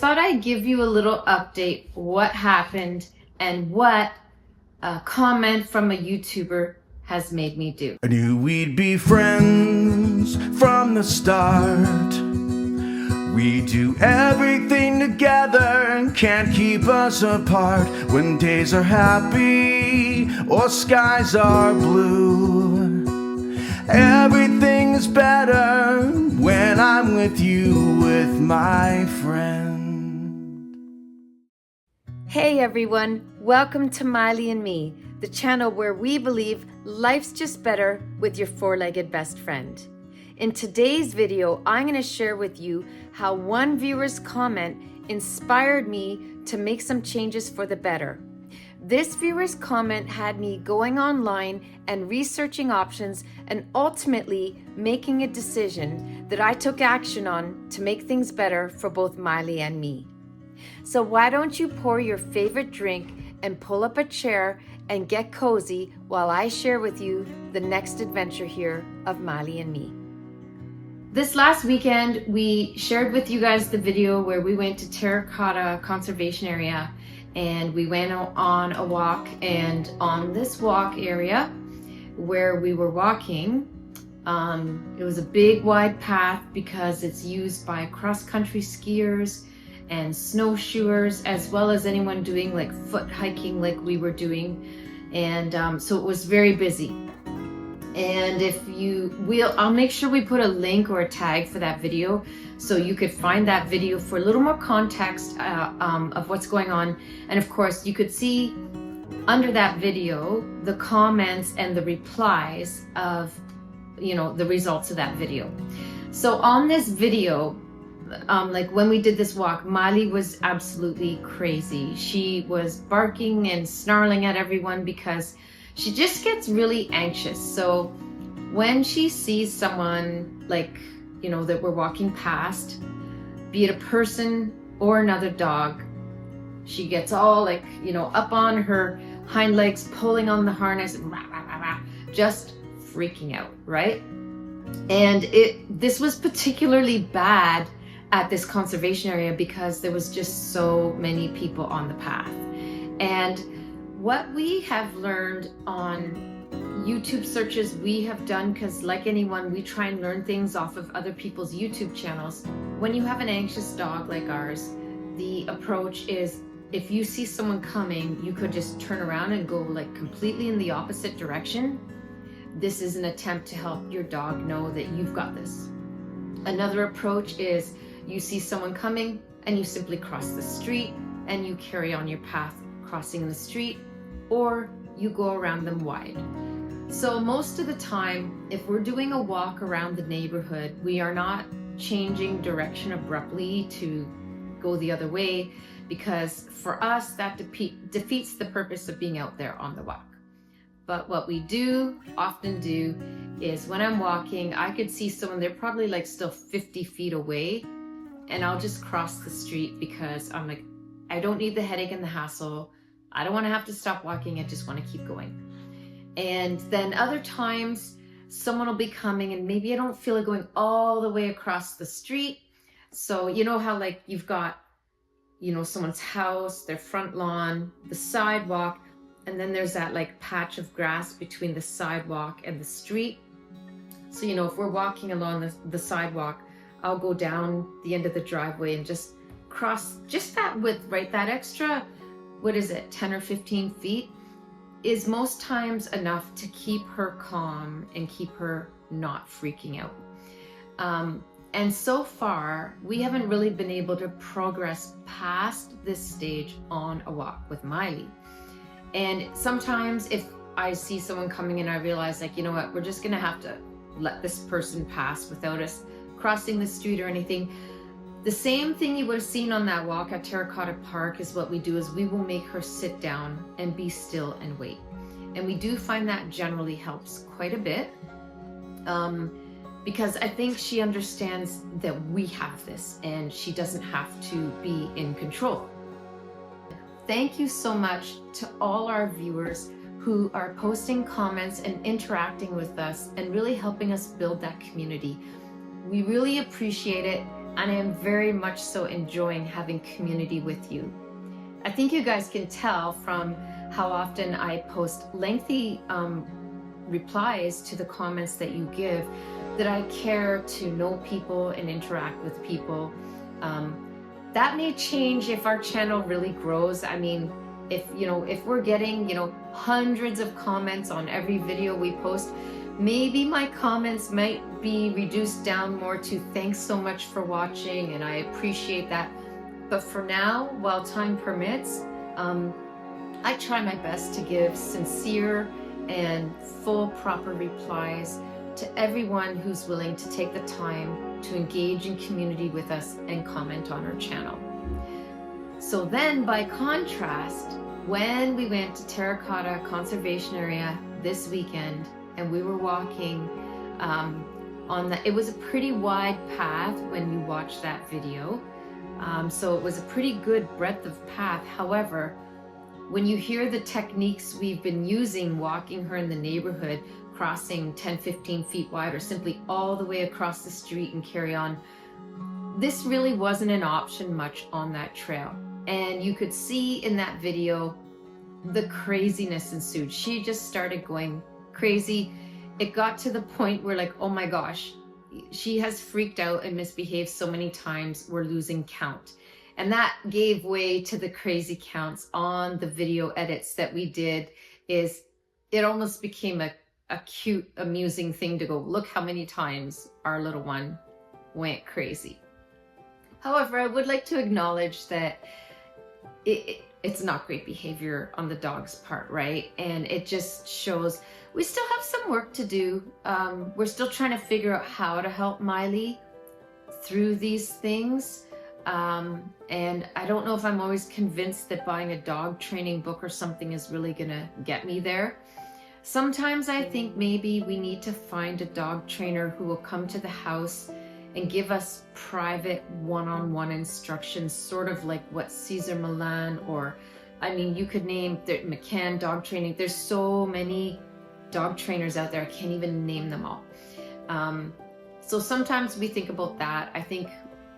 Thought I'd give you a little update what happened and what a comment from a YouTuber has made me do. I knew we'd be friends from the start. We do everything together and can't keep us apart. When days are happy or skies are blue, everything is better when I'm with you, with my friend. Hey everyone, welcome to Miley and Me, the channel where we believe life's just better with your four-legged best friend. In today's video, I'm going to share with you how one viewer's comment inspired me to make some changes for the better. This viewer's comment had me going online and researching options and ultimately making a decision that I took action on to make things better for both Miley and me. So why don't you pour your favorite drink and pull up a chair and get cozy while I share with you the next adventure here of Miley and Me. This last weekend, we shared with you guys the video where we went to Terracotta Conservation Area and we went on a walk, and on this walk area where we were walking, it was a big wide path because it's used by cross-country skiers and snowshoers, as well as anyone doing like foot hiking like we were doing. And so it was very busy. And I'll make sure we put a link or a tag for that video so you could find that video for a little more context of what's going on. And of course, you could see under that video the comments and the replies of, the results of that video. So on this video, like when we did this walk, Miley was absolutely crazy. She was barking and snarling at everyone because she just gets really anxious. So when she sees someone that we're walking past, be it a person or another dog, she gets all up on her hind legs, pulling on the harness, just freaking out, right? And this was particularly bad at this conservation area because there was just so many people on the path. And what we have learned on YouTube searches we have done, because like anyone, we try and learn things off of other people's YouTube channels. When you have an anxious dog like ours, the approach is, if you see someone coming, you could just turn around and go completely in the opposite direction. This is an attempt to help your dog know that you've got this. Another approach is, you see someone coming and you simply cross the street and you carry on your path crossing the street, or you go around them wide. So most of the time, if we're doing a walk around the neighborhood, we are not changing direction abruptly to go the other way, because for us that defeats the purpose of being out there on the walk. But what we often do is, when I'm walking, I could see someone, they're probably still 50 feet away, and I'll just cross the street because I'm like, I don't need the headache and the hassle. I don't want to have to stop walking. I just want to keep going. And then other times, someone will be coming and maybe I don't feel like going all the way across the street. So you know how you've got, someone's house, their front lawn, the sidewalk, and then there's that patch of grass between the sidewalk and the street. So, if we're walking along the sidewalk, I'll go down the end of the driveway and just cross just that width, right? That extra, 10 or 15 feet is most times enough to keep her calm and keep her not freaking out. And so far, we haven't really been able to progress past this stage on a walk with Miley. And sometimes if I see someone coming and I realize we're just gonna have to let this person pass without us crossing the street or anything. The same thing you would have seen on that walk at Terracotta Park is what we do, is we will make her sit down and be still and wait. And we do find that generally helps quite a bit, because I think she understands that we have this and she doesn't have to be in control. Thank you so much to all our viewers who are posting comments and interacting with us and really helping us build that community. We really appreciate it, and I am very much so enjoying having community with you. I think you guys can tell from how often I post lengthy replies to the comments that you give that I care to know people and interact with people. That may change if our channel really grows. I mean, if we're getting, hundreds of comments on every video we post, maybe my comments might be reduced down more to thanks so much for watching and I appreciate that. But for now, while time permits, I try my best to give sincere and full proper replies to everyone who's willing to take the time to engage in community with us and comment on our channel. So then, by contrast, when we went to Terracotta Conservation Area this weekend and we were walking it was a pretty wide path when you watch that video. So it was a pretty good breadth of path. However, when you hear the techniques we've been using walking her in the neighborhood, crossing 10-15 feet wide or simply all the way across the street and carry on, this really wasn't an option much on that trail. And you could see in that video the craziness ensued. She just started going crazy. It got to the point where, like, oh my gosh, she has freaked out and misbehaved so many times, we're losing count. And that gave way to the crazy counts on the video edits that we did. It almost became a cute, amusing thing to go, look how many times our little one went crazy. However, I would like to acknowledge that it's not great behavior on the dog's part, right? And it just shows we still have some work to do. We're still trying to figure out how to help Miley through these things. And I don't know if I'm always convinced that buying a dog training book or something is really gonna get me there. Sometimes I think maybe we need to find a dog trainer who will come to the house and give us private one-on-one instructions, sort of like what Cesar Millan, or I mean, you could name McCann dog training. There's so many dog trainers out there, I can't even name them all. So sometimes we think about that. I think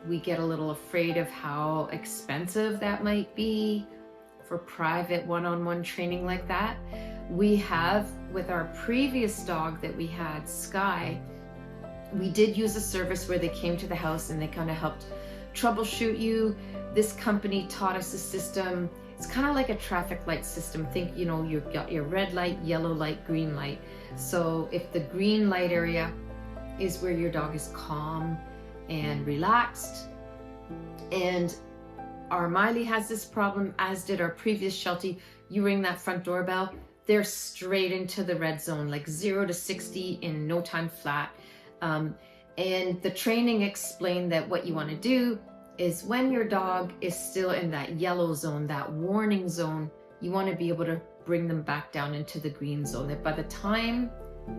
we get a little afraid of how expensive that might be for private one-on-one training like that. We have, with our previous dog that we had, Sky, we did use a service where they came to the house and they kind of helped troubleshoot you. This company taught us a system. It's kind of like a traffic light system. Think, you've got your red light, yellow light, green light. So if the green light area is where your dog is calm and relaxed, and our Miley has this problem, as did our previous Sheltie, you ring that front doorbell, they're straight into the red zone, like 0 to 60 in no time flat. And the training explained that what you want to do is when your dog is still in that yellow zone, that warning zone, you want to be able to bring them back down into the green zone. That by the time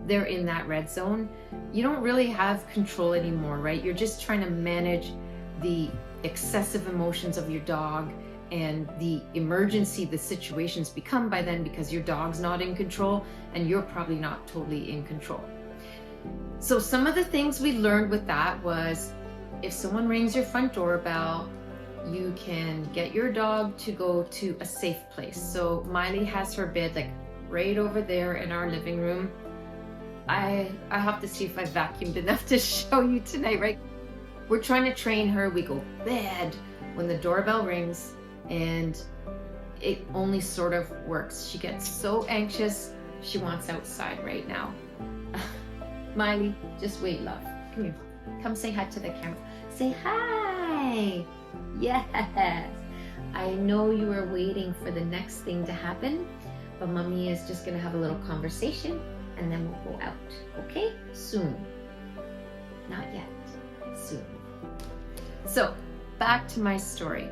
they're in that red zone, you don't really have control anymore, right? You're just trying to manage the excessive emotions of your dog and the emergency the situations become by then, because your dog's not in control and you're probably not totally in control. So some of the things we learned with that was, if someone rings your front doorbell, you can get your dog to go to a safe place. So Miley has her bed like right over there in our living room. I have to see if I vacuumed enough to show you tonight, right? We're trying to train her. We go bed when the doorbell rings, and it only sort of works. She gets so anxious, she wants outside right now. Miley, just wait, love. Come here. Come say hi to the camera. Say hi. Yes. I know you were waiting for the next thing to happen, but Mommy is just going to have a little conversation and then we'll go out. Okay? Soon. Not yet. Soon. So, back to my story.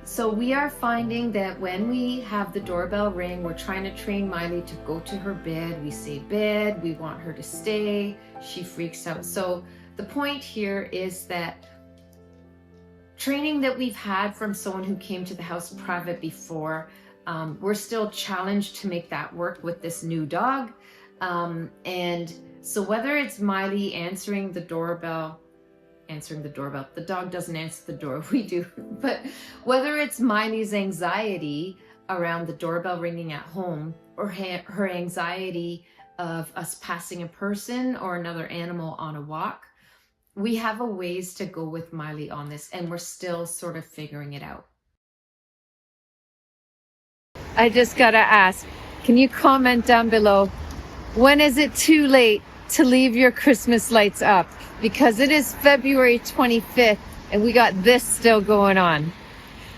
So we are finding that when we have the doorbell ring, we're trying to train Miley to go to her bed. We say bed, we want her to stay. She freaks out. So the point here is that training that we've had from someone who came to the house private before, we're still challenged to make that work with this new dog. And so whether it's Miley answering the doorbell answering the doorbell. The dog doesn't answer the door, we do. But whether it's Miley's anxiety around the doorbell ringing at home, or her anxiety of us passing a person or another animal on a walk, we have a ways to go with Miley on this, and we're still sort of figuring it out. I just gotta ask, can you comment down below, when is it too late to leave your Christmas lights up? Because it is February 25th and we got this still going on.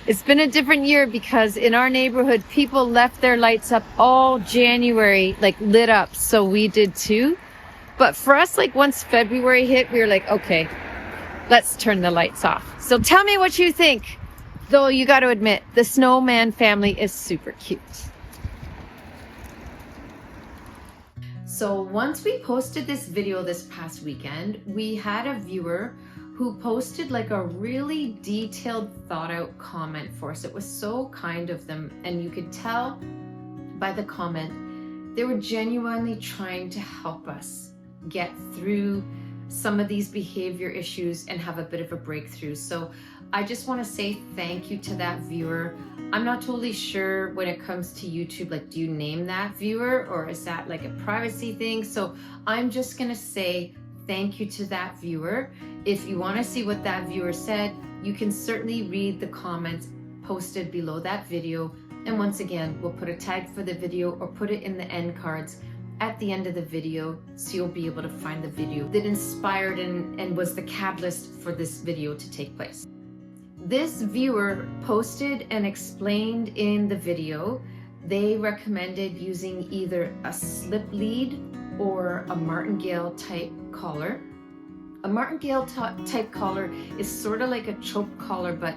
It's been a different year because in our neighborhood, people left their lights up all January, like lit up. So we did too. But for us, like once February hit, we were like, okay, let's turn the lights off. So tell me what you think. Though you got to admit, the snowman family is super cute. So once we posted this video this past weekend, we had a viewer who posted like a really detailed, thought out comment for us. It was so kind of them. And you could tell by the comment, they were genuinely trying to help us get through some of these behavior issues and have a bit of a breakthrough. So I just want to say thank you to that viewer. I'm not totally sure when it comes to YouTube, like, do you name that viewer or is that like a privacy thing? So I'm just going to say thank you to that viewer. If you want to see what that viewer said, you can certainly read the comments posted below that video. And once again, we'll put a tag for the video or put it in the end cards at the end of the video, so you'll be able to find the video that inspired and was the catalyst for this video to take place. This viewer posted and explained in the video, they recommended using either a slip lead or a martingale type collar. A martingale type collar is sort of like a choke collar, but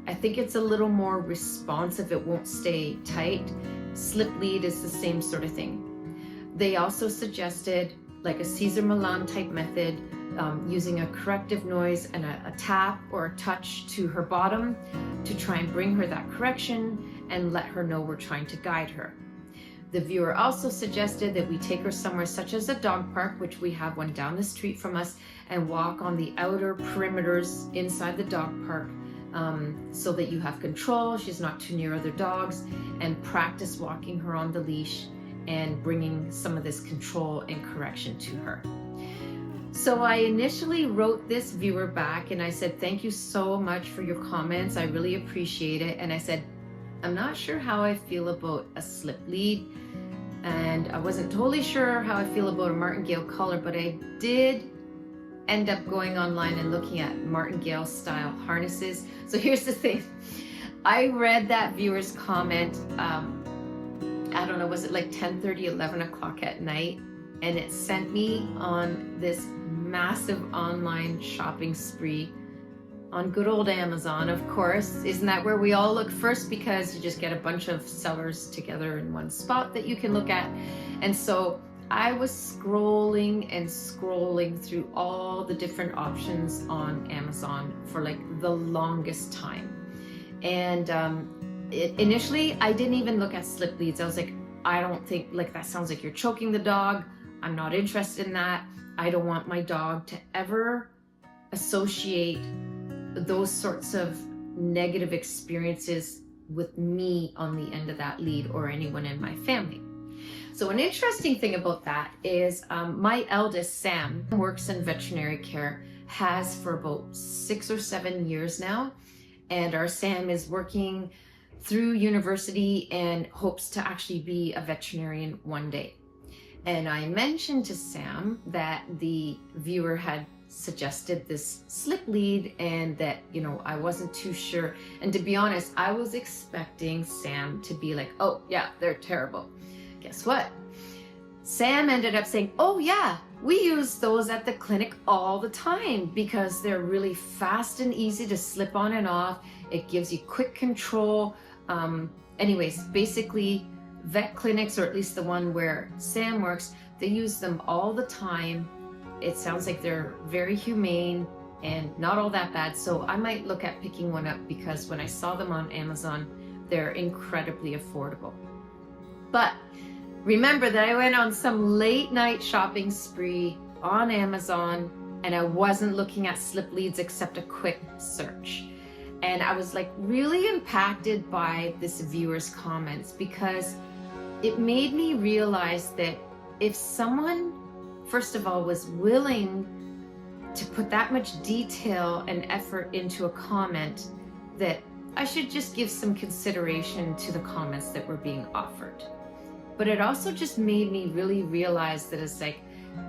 I think it's a little more responsive. It won't stay tight. Slip lead is the same sort of thing. They also suggested like a Cesar Millan type method, using a corrective noise and a tap or a touch to her bottom to try and bring her that correction and let her know we're trying to guide her. The viewer also suggested that we take her somewhere such as a dog park, which we have one down the street from us, and walk on the outer perimeters inside the dog park, so that you have control, she's not too near other dogs, and practice walking her on the leash and bringing some of this control and correction to her. So I initially wrote this viewer back and I said, thank you so much for your comments. I really appreciate it. And I said, I'm not sure how I feel about a slip lead. And I wasn't totally sure how I feel about a martingale collar, but I did end up going online and looking at martingale style harnesses. So here's the thing. I read that viewer's comment, I don't know, was it like 10:30, 11 o'clock at night? And it sent me on this massive online shopping spree on good old Amazon, of course. Isn't that where we all look first? Because you just get a bunch of sellers together in one spot that you can look at. And so I was scrolling and scrolling through all the different options on Amazon for like the longest time. And initially, I didn't even look at slip leads. I was like, I don't think, like, that sounds like you're choking the dog. I'm not interested in that. I don't want my dog to ever associate those sorts of negative experiences with me on the end of that lead or anyone in my family. So an interesting thing about that is my eldest, Sam, works in veterinary care, has for about 6 or 7 years now. And our Sam is working through university and hopes to actually be a veterinarian one day. And I mentioned to Sam that the viewer had suggested this slip lead and that, you know, I wasn't too sure. And to be honest, I was expecting Sam to be like, oh yeah, they're terrible. Guess what? Sam ended up saying, oh yeah, we use those at the clinic all the time because they're really fast and easy to slip on and off. It gives you quick control. Anyways, basically vet clinics, or at least the one where Sam works, they use them all the time. It sounds like they're very humane and not all that bad. So I might look at picking one up because when I saw them on Amazon, they're incredibly affordable. But remember that I went on some late night shopping spree on Amazon and I wasn't looking at slip leads except a quick search. And I was like really impacted by this viewer's comments, because it made me realize that if someone, first of all, was willing to put that much detail and effort into a comment, that I should just give some consideration to the comments that were being offered. But it also just made me really realize that it's like,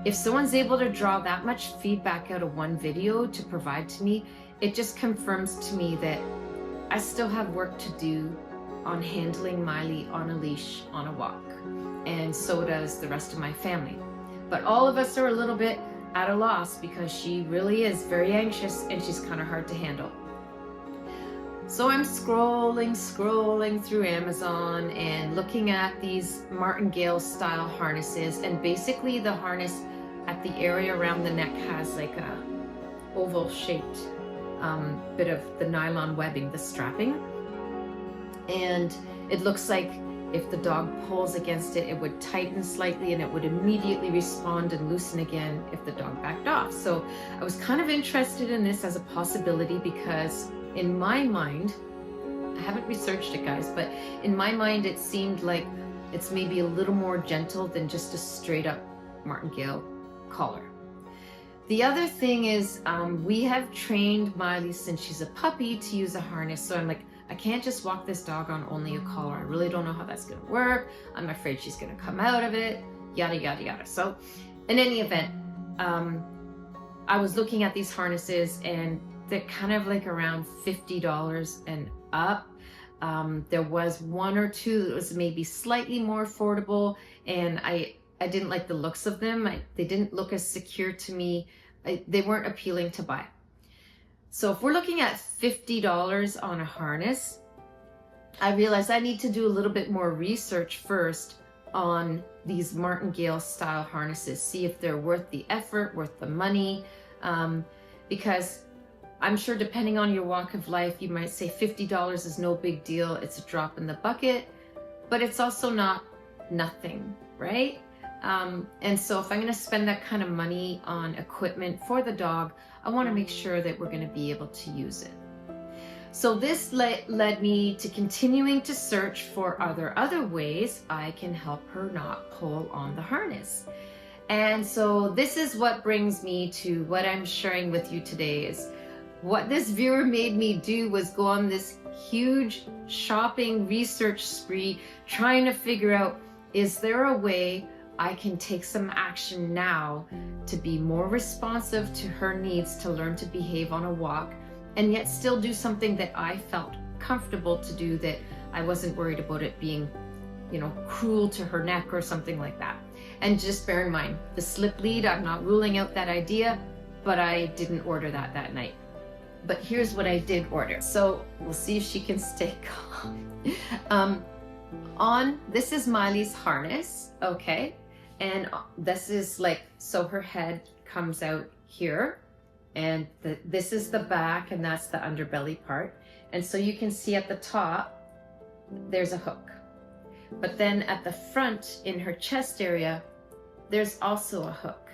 if someone's able to draw that much feedback out of one video to provide to me, it just confirms to me that I still have work to do on handling Miley on a leash on a walk. And so does the rest of my family. But all of us are a little bit at a loss, because she really is very anxious and she's kind of hard to handle. So I'm scrolling through Amazon and looking at these martingale style harnesses, and basically the harness at the area around the neck has like a oval shaped bit of the nylon webbing, the strapping, and it looks like if the dog pulls against it, it would tighten slightly and it would immediately respond and loosen again if the dog backed off. So I was kind of interested in this as a possibility, because in my mind, I haven't researched it, guys, but in my mind it seemed like it's maybe a little more gentle than just a straight up martingale collar. The other thing is we have trained Miley since she's a puppy to use a harness, so I'm like, I can't just walk this dog on only a collar. I really don't know how that's gonna work. I'm afraid she's gonna come out of it, yada, yada, yada. So in any event, I was looking at these harnesses and they're kind of like around $50 and up. There was one or two that was maybe slightly more affordable, and I didn't like the looks of them. They didn't look as secure to me. They weren't appealing to buy. So if we're looking at $50 on a harness, I realized I need to do a little bit more research first on these martingale style harnesses, see if they're worth the effort, worth the money, because I'm sure depending on your walk of life, you might say $50 is no big deal, it's a drop in the bucket, but it's also not nothing, right? And so if I'm going to spend that kind of money on equipment for the dog, I want to make sure that we're going to be able to use it. So this led me to continuing to search for other ways I can help her not pull on the harness. And so this is what brings me to what I'm sharing with you today. Is what this viewer made me do was go on this huge shopping research spree, trying to figure out, is there a way I can take some action now to be more responsive to her needs to learn to behave on a walk, and yet still do something that I felt comfortable to do, that I wasn't worried about it being, cruel to her neck or something like that. And just bear in mind, the slip lead, I'm not ruling out that idea, but I didn't order that night. But here's what I did order. So we'll see if she can stay calm. This is Miley's harness, okay? And this is like, so her head comes out here, and this is the back, and that's the underbelly part. And so you can see at the top, there's a hook. But then at the front in her chest area, there's also a hook.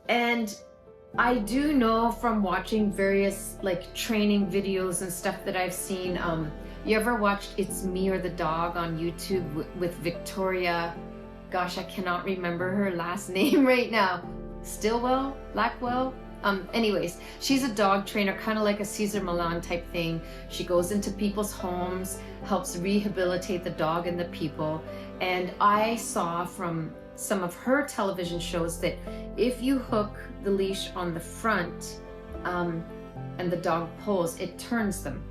And I do know from watching various like training videos and stuff that I've seen, you ever watched It's Me or the Dog on YouTube with Victoria? Gosh, I cannot remember her last name right now. Stillwell? Blackwell? Anyways, she's a dog trainer, kind of like a Cesar Millan type thing. She goes into people's homes, helps rehabilitate the dog and the people. And I saw from some of her television shows that if you hook the leash on the front and the dog pulls, it turns them.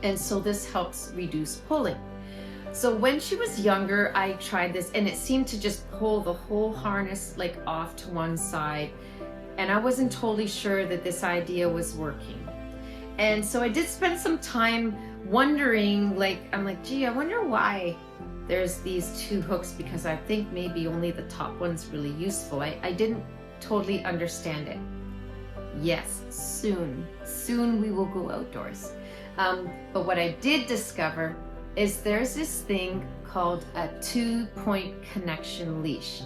And so this helps reduce pulling. So when she was younger, I tried this, and it seemed to just pull the whole harness like off to one side. And I wasn't totally sure that this idea was working. And so I did spend some time wondering, I'm like, gee, I wonder why there's these two hooks, because I think maybe only the top one's really useful. I didn't totally understand it. Yes, soon we will go outdoors. But what I did discover is there's this thing called a 2-point connection leash.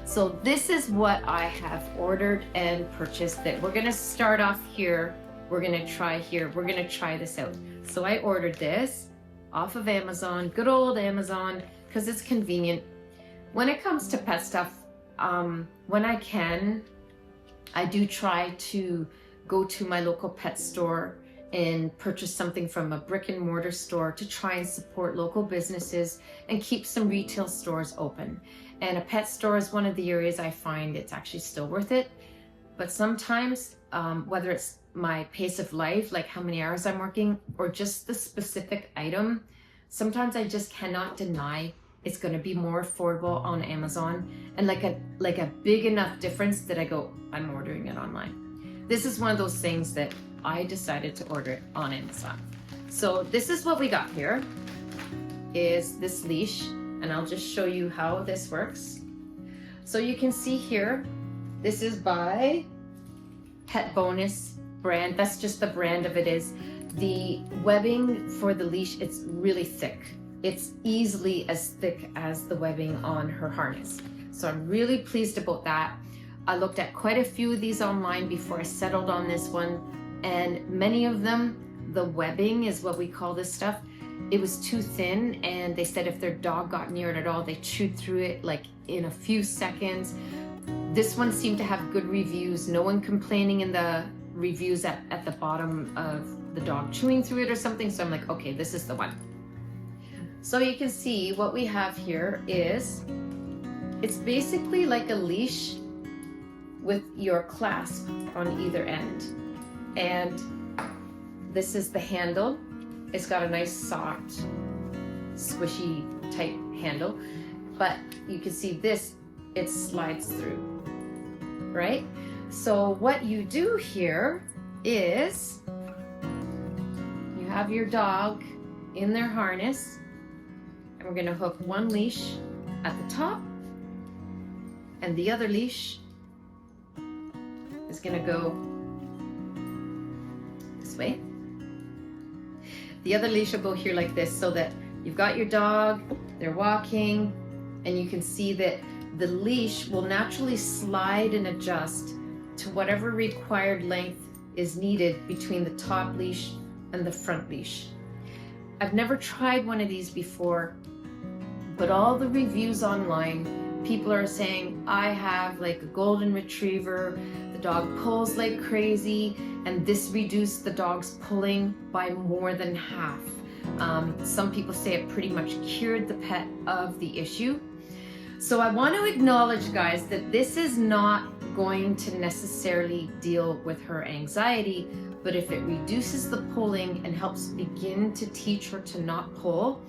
So this is what I have ordered and purchased. That we're gonna start off here. We're gonna try here. We're gonna try this out. So I ordered this off of Amazon, good old Amazon, because it's convenient. When it comes to pet stuff, when I can, I do try to go to my local pet store and purchase something from a brick and mortar store to try and support local businesses and keep some retail stores open. And a pet store is one of the areas I find it's actually still worth it. But sometimes, whether it's my pace of life, like how many hours I'm working, or just the specific item, sometimes I just cannot deny it's going to be more affordable on Amazon, and like a big enough difference that I go, I'm ordering it online. This is one of those things that I decided to order it on Amazon. So this is what we got here, is this leash, and I'll just show you how this works. So you can see here, this is by Pet Bonus brand. That's just the brand of it is. The webbing for the leash, it's really thick. It's easily as thick as the webbing on her harness. So I'm really pleased about that. I looked at quite a few of these online before I settled on this one, and many of them, the webbing is what we call this stuff, it was too thin, and they said if their dog got near it at all, they chewed through it like in a few seconds. This one seemed to have good reviews, no one complaining in the reviews at the bottom of the dog chewing through it or something. So I'm like, okay, this is the one. So you can see what we have here is, it's basically like a leash with your clasp on either end. And this is the handle. It's got a nice soft, squishy type handle, but you can see this, it slides through, right? So what you do here is you have your dog in their harness, and we're gonna hook one leash at the top, and the other leash is gonna go this way. The other leash will go here like this, so that you've got your dog, they're walking, and you can see that the leash will naturally slide and adjust to whatever required length is needed between the top leash and the front leash. I've never tried one of these before, but all the reviews online, people are saying, I have like a golden retriever, the dog pulls like crazy, and this reduced the dog's pulling by more than half. Some people say it pretty much cured the pet of the issue. So I want to acknowledge, guys, that this is not going to necessarily deal with her anxiety, but if it reduces the pulling and helps begin to teach her to not pull,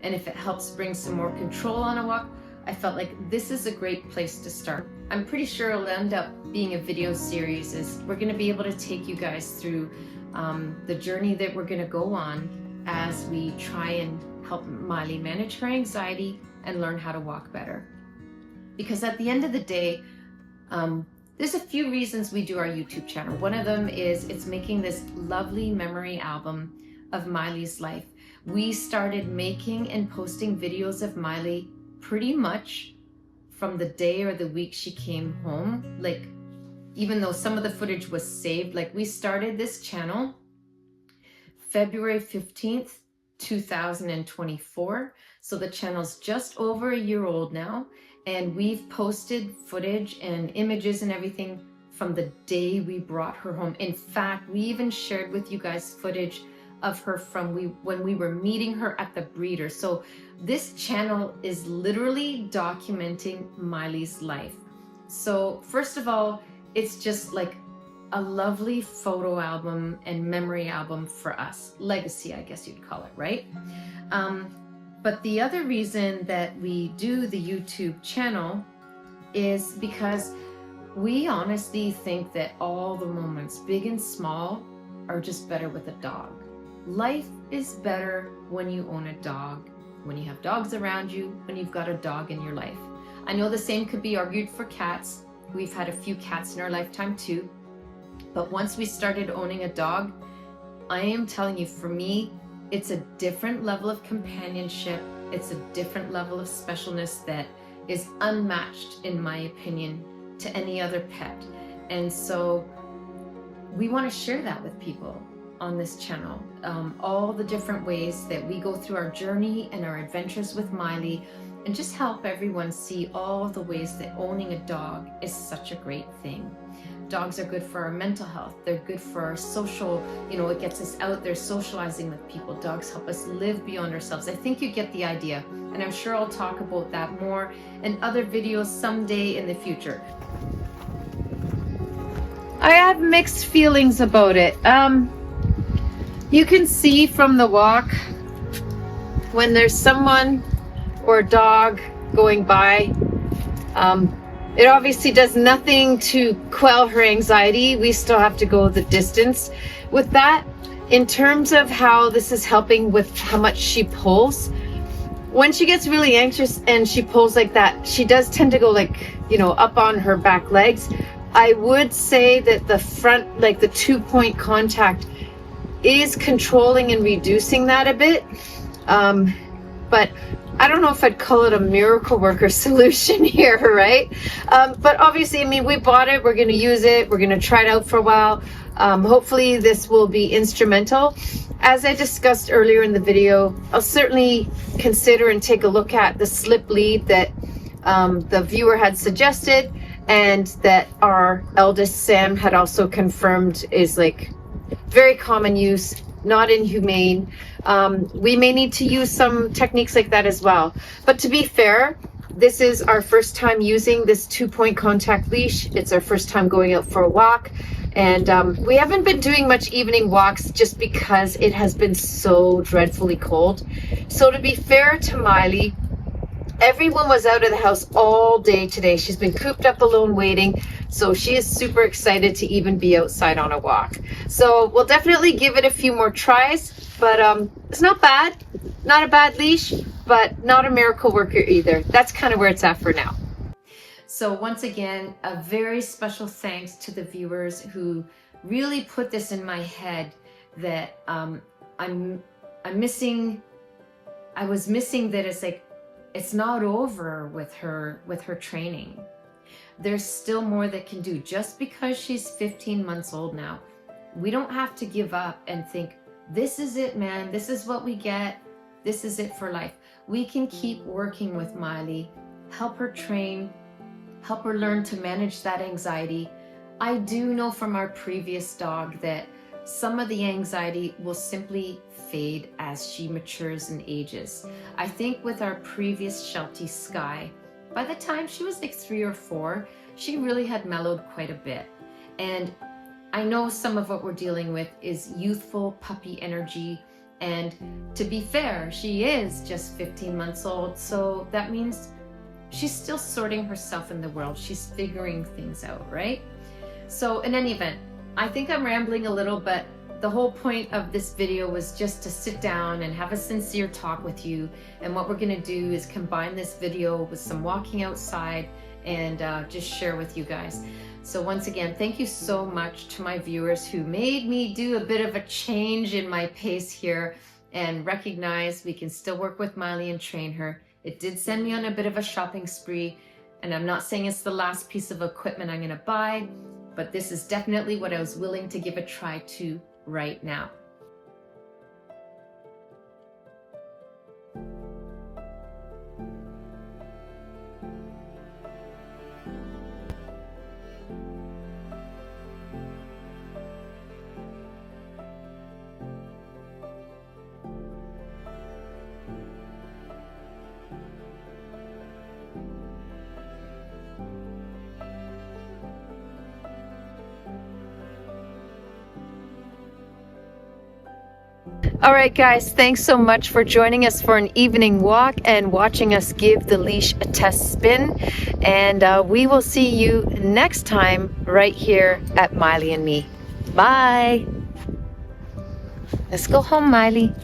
and if it helps bring some more control on a walk, I felt like this is a great place to start. I'm pretty sure it'll end up being a video series, as we're going to be able to take you guys through the journey that we're going to go on as we try and help Miley manage her anxiety and learn how to walk better. Because at the end of the day, there's a few reasons we do our YouTube channel. One of them is it's making this lovely memory album of Miley's life. We started making and posting videos of Miley pretty much from the day or the week she came home. Like, even though some of the footage was saved, like we started this channel February 15th, 2024. So the channel's just over a year old now, and we've posted footage and images and everything from the day we brought her home. In fact, we even shared with you guys footage of her from when we were meeting her at the breeder. So this channel is literally documenting Miley's life. So first of all, it's just like a lovely photo album and memory album for us. Legacy, I guess you'd call it, right? But the other reason that we do the YouTube channel is because we honestly think that all the moments, big and small, are just better with a dog. Life is better when you own a dog, when you have dogs around you, when you've got a dog in your life. I know the same could be argued for cats. We've had a few cats in our lifetime too. But once we started owning a dog, I am telling you, for me, it's a different level of companionship. It's a different level of specialness that is unmatched, in my opinion, to any other pet. And so we want to share that with people on this channel. All the different ways that we go through our journey and our adventures with Miley, and just help everyone see all the ways that owning a dog is such a great thing. Dogs are good for our mental health. They're good for our social, it gets us out there socializing with people. Dogs help us live beyond ourselves. I think you get the idea. And I'm sure I'll talk about that more in other videos someday in the future. I have mixed feelings about it. You can see from the walk when there's someone or a dog going by. It obviously does nothing to quell her anxiety. We still have to go the distance with that. In terms of how this is helping with how much she pulls, when she gets really anxious and she pulls like that, she does tend to go up on her back legs. I would say that the front, the 2-point contact, is controlling and reducing that a bit. But I don't know if I'd call it a miracle worker solution here, right? But obviously, we bought it, we're gonna use it, we're gonna try it out for a while. Hopefully this will be instrumental. As I discussed earlier in the video, I'll certainly consider and take a look at the slip lead that the viewer had suggested, and that our eldest Sam had also confirmed is very common use, not inhumane. We may need to use some techniques like that as well. But to be fair, this is our first time using this 2-point contact leash. It's our first time going out for a walk. And we haven't been doing much evening walks just because it has been so dreadfully cold. So to be fair to Miley, everyone was out of the house all day today. She's been cooped up alone waiting. So she is super excited to even be outside on a walk. So we'll definitely give it a few more tries, but it's not bad. Not a bad leash, but not a miracle worker either. That's kind of where it's at for now. So once again, a very special thanks to the viewers who really put this in my head that I was missing that it's not over with her training. There's still more that can do. Just because she's 15 months old now, we don't have to give up and think, this is it, man. This is what we get. This is it for life. We can keep working with Miley, help her train, help her learn to manage that anxiety. I do know from our previous dog that some of the anxiety will simply fade as she matures and ages. I think with our previous Sheltie Sky, by the time she was 3 or 4, she really had mellowed quite a bit. And I know some of what we're dealing with is youthful puppy energy. And to be fair, she is just 15 months old. So that means she's still sorting herself in the world. She's figuring things out, right? So in any event, I think I'm rambling a little, but the whole point of this video was just to sit down and have a sincere talk with you. And what we're gonna do is combine this video with some walking outside and just share with you guys. So once again, thank you so much to my viewers who made me do a bit of a change in my pace here and recognize we can still work with Miley and train her. It did send me on a bit of a shopping spree, and I'm not saying it's the last piece of equipment I'm gonna buy, but this is definitely what I was willing to give a try to right now. All right, guys, thanks so much for joining us for an evening walk and watching us give the leash a test spin. And we will see you next time right here at Miley and Me. Bye. Let's go home, Miley.